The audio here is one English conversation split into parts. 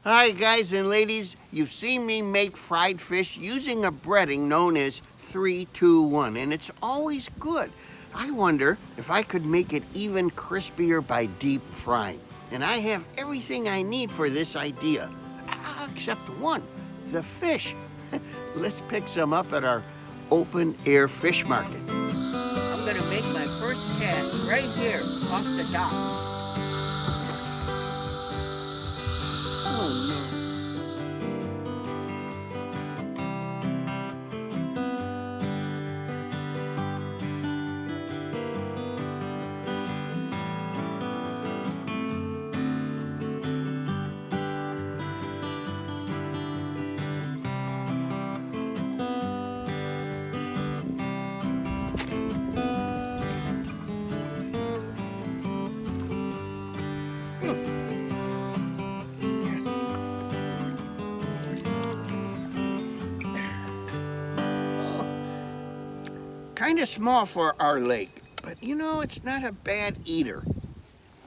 Hi guys and ladies, you've seen me make fried fish using a breading known as 3-2-1, and it's always good. I wonder if I could make it even crispier by deep frying. And I have everything I need for this idea, except one, the fish. Let's pick some up at our open air fish market. I'm gonna make my first cast right here off the dock. Kind of small for our lake, but you know, it's not a bad eater.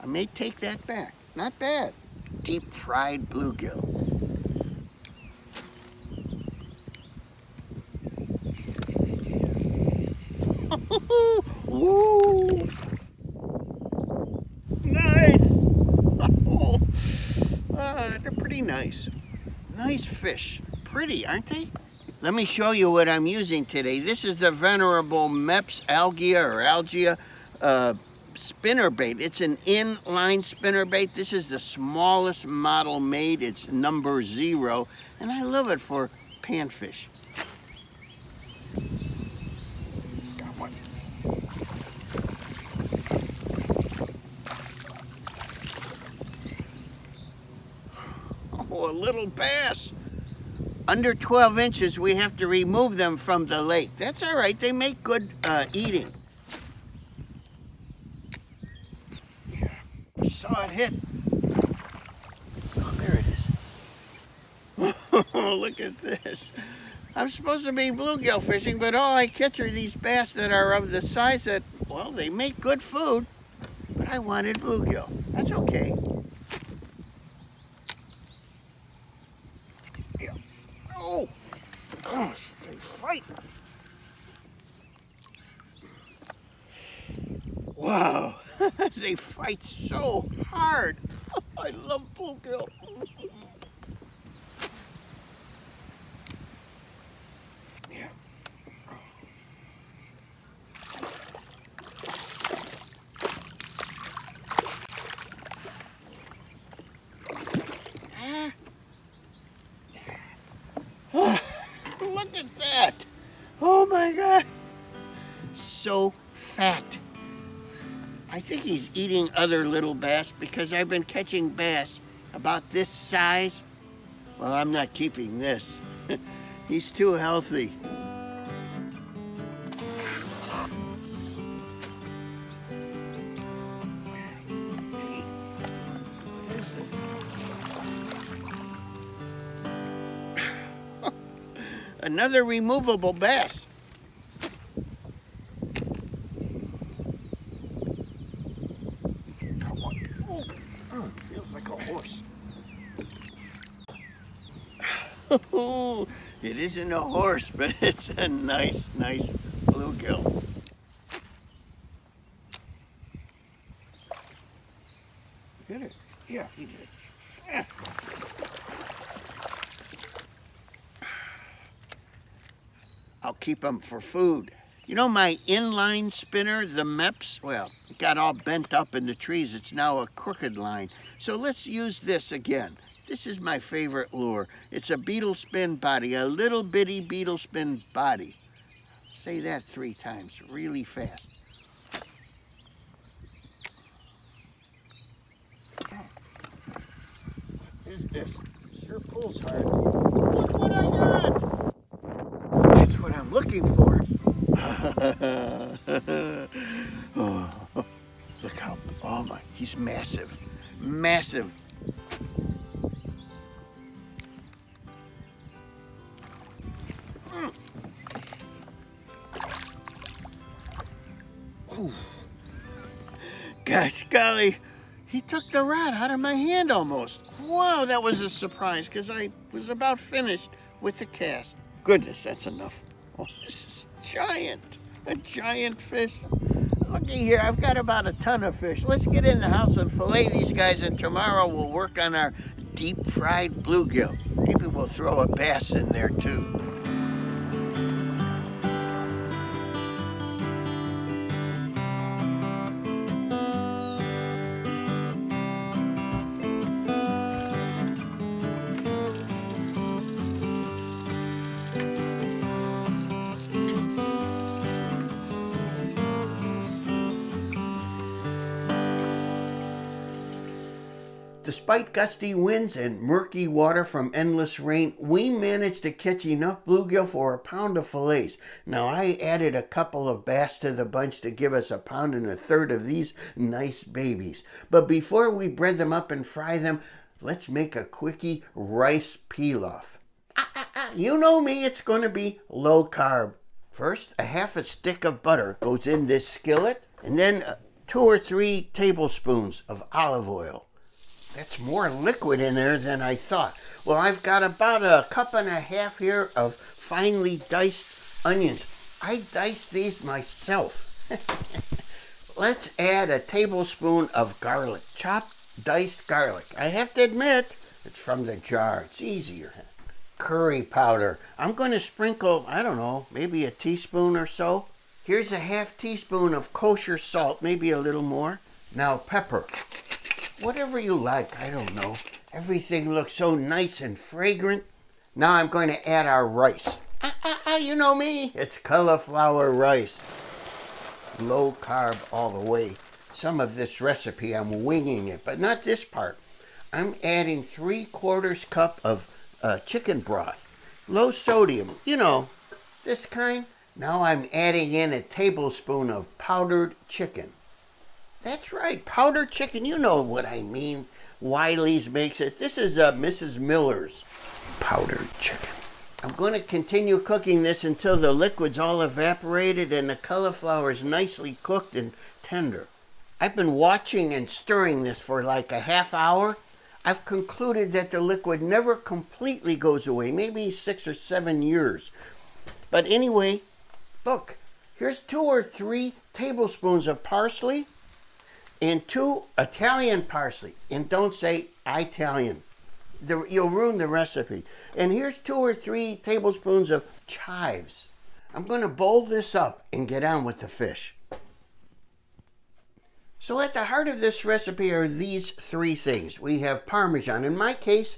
I may take that back. Not bad. Deep fried bluegill. Woo! Nice! They're pretty nice. Nice fish. Pretty, aren't they? Let me show you what I'm using today. This is the venerable Mepps Algia spinnerbait. It's an inline spinnerbait. This is the smallest model made. It's number 0, and I love it for panfish. Got one. Oh, a little bass. Under 12 inches, we have to remove them from the lake. That's all right. They make good eating. Saw it hit. Oh, there it is. Oh, look at this. I'm supposed to be bluegill fishing, but all I catch are these bass that are of the size that, well, they make good food. But I wanted bluegill. That's okay. Oh, gosh, they fight. Wow, they fight so hard. I love bluegill. Yeah. Look at that. Oh my God. So fat. I think he's eating other little bass because I've been catching bass about this size. Well, I'm not keeping this. He's too healthy. Another removable bass. Oh, feels like a horse. Oh, it isn't a horse, but it's a nice bluegill. Get it? Yeah, he did. Yeah. I'll keep them for food. You know my inline spinner, the Mepps? Well, it got all bent up in the trees. It's now a crooked line. So let's use this again. This is my favorite lure. It's a beetle spin body, a little bitty beetle spin body. Say that 3 times, really fast. What is this? Sure pulls hard. Look what I got! That's what I'm looking for. Oh, look how, oh my, he's massive. Massive. Gosh golly, he took the rod out of my hand almost. Wow, that was a surprise because I was about finished with the cast. Goodness, that's enough. Oh, this is giant, a giant fish. Looky here, I've got about a ton of fish. Let's get in the house and fillet these guys, and tomorrow we'll work on our deep fried bluegill. Maybe we'll throw a bass in there too. Despite gusty winds and murky water from endless rain, we managed to catch enough bluegill for a pound of fillets. Now, I added a couple of bass to the bunch to give us 1 1/3 pounds of these nice babies. But before we bread them up and fry them, let's make a quickie rice pilaf. You know me, it's going to be low carb. First, a half a stick of butter goes in this skillet, and then 2 or 3 tablespoons of olive oil. That's more liquid in there than I thought. Well, I've got about 1.5 cups here of finely diced onions. I diced these myself. Let's add a tablespoon of garlic, chopped diced garlic. I have to admit, it's from the jar. It's easier. Curry powder. I'm going to sprinkle, I don't know, maybe a teaspoon or so. Here's a 1/2 teaspoon of kosher salt, maybe a little more. Now pepper. Whatever you like, I don't know. Everything looks so nice and fragrant. Now I'm going to add our rice. You know me, it's cauliflower rice. Low carb all the way. Some of this recipe, I'm winging it, but not this part. I'm adding 3/4 cup of chicken broth. Low sodium, you know, this kind. Now I'm adding in a tablespoon of powdered chicken. That's right, powdered chicken. You know what I mean. Wiley's makes it. This is Mrs. Miller's powdered chicken. I'm going to continue cooking this until the liquid's all evaporated and the cauliflower is nicely cooked and tender. I've been watching and stirring this for like a half hour. I've concluded that the liquid never completely goes away, maybe 6 or 7 years. But anyway, look, here's 2 or 3 tablespoons of parsley and 2 Italian parsley. And don't say Italian. You'll ruin the recipe. And here's 2 or 3 tablespoons of chives. I'm going to boil this up and get on with the fish. So at the heart of this recipe are these 3 things. We have Parmesan. In my case,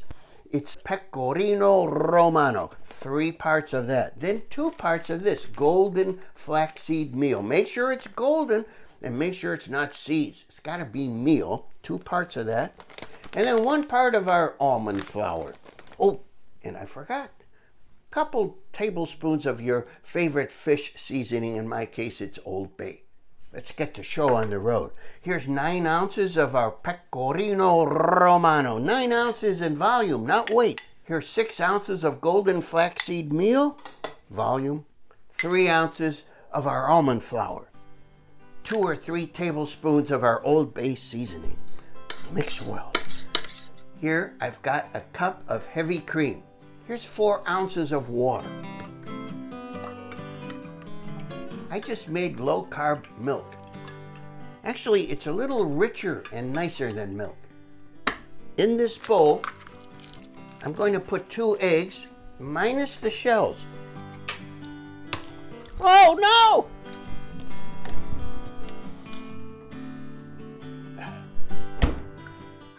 it's pecorino romano. 3 parts of that. Then 2 parts of this golden flaxseed meal. Make sure it's golden and make sure it's not seeds. It's got to be meal. 2 parts of that. And then 1 part of our almond flour. Oh, and I forgot. A couple tablespoons of your favorite fish seasoning. In my case, it's Old Bay. Let's get the show on the road. Here's 9 ounces of our pecorino romano. 9 ounces in volume, not weight. Here's 6 ounces of golden flaxseed meal, volume. 3 ounces of our almond flour. 2 or 3 tablespoons of our Old Bay seasoning. Mix well. Here I've got a cup of heavy cream. Here's 4 ounces of water. I just made low-carb milk. Actually, it's a little richer and nicer than milk. In this bowl, I'm going to put 2 eggs, minus the shells. Oh, no!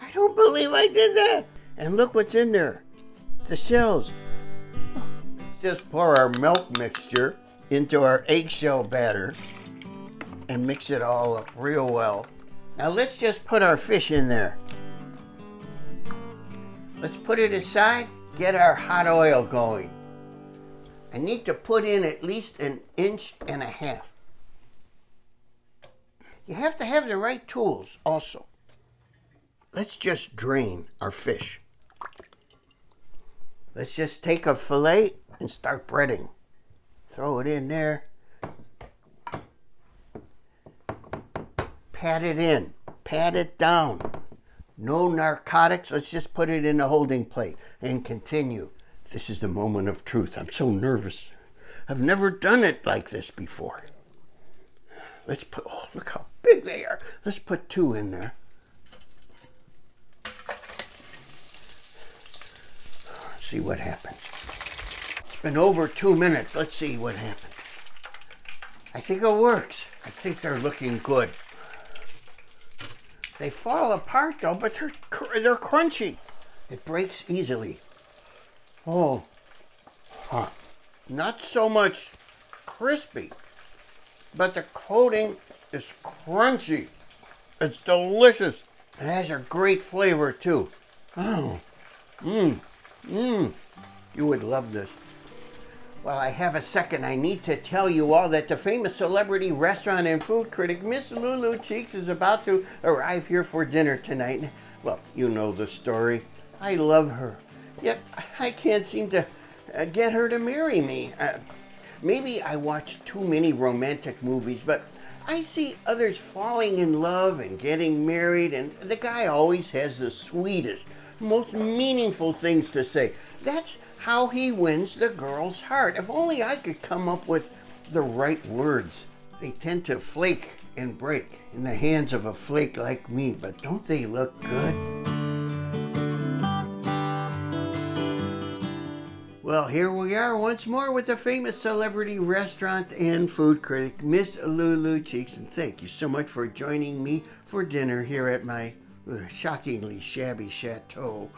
I don't believe I did that. And look what's in there. The shells. Let's just pour our milk mixture into our eggshell batter and mix it all up real well. Now let's just put our fish in there. Let's put it aside, get our hot oil going. I need to put in at least 1.5 inches. You have to have the right tools also. Let's just drain our fish. Let's just take a fillet and start breading. Throw it in there. Pat it in. Pat it down. No narcotics. Let's just put it in a holding plate and continue. This is the moment of truth. I'm so nervous. I've never done it like this before. Let's put, oh, look how big they are. Let's put 2 in there. Let's see what happens. It's been over 2 minutes. Let's see what happens. I think it works. I think they're looking good. They fall apart though, but they're crunchy. It breaks easily. Oh, not so much crispy, but the coating is crunchy. It's delicious. It has a great flavor too. Oh, you would love this. Well, I have a second. I need to tell you all that the famous celebrity restaurant and food critic, Miss Lulu Cheeks, is about to arrive here for dinner tonight. Well, you know the story. I love her, yet I can't seem to get her to marry me. Maybe I watch too many romantic movies, but I see others falling in love and getting married, and the guy always has the sweetest, most meaningful things to say. That's how he wins the girl's heart. If only I could come up with the right words. They tend to flake and break in the hands of a flake like me, but don't they look good? Well, here we are once more with the famous celebrity restaurant and food critic, Miss Lulu Cheeks, and thank you so much for joining me for dinner here at my shockingly shabby chateau.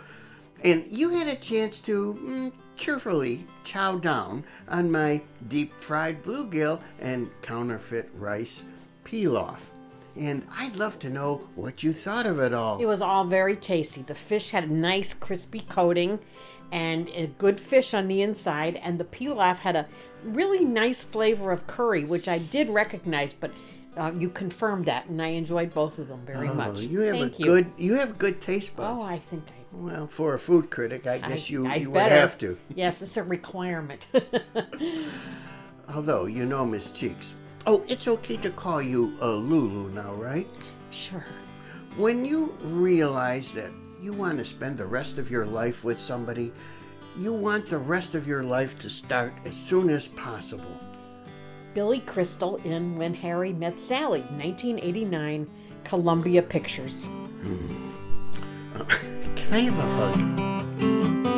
And you had a chance to cheerfully chow down on my deep-fried bluegill and counterfeit rice pilaf. And I'd love to know what you thought of it all. It was all very tasty. The fish had a nice crispy coating and a good fish on the inside, and the pilaf had a really nice flavor of curry, which I did recognize, but you confirmed that, and I enjoyed both of them very much. You have Thank you have good taste buds. Oh, I think I... Well, for a food critic, I guess you would better. have to. Yes, it's a requirement. Although, you know, Miss Cheeks. Oh, it's okay to call you Lulu now, right? Sure. When you realize that you want to spend the rest of your life with somebody, you want the rest of your life to start as soon as possible. Billy Crystal in When Harry Met Sally, 1989, Columbia Pictures. Can I have a hug?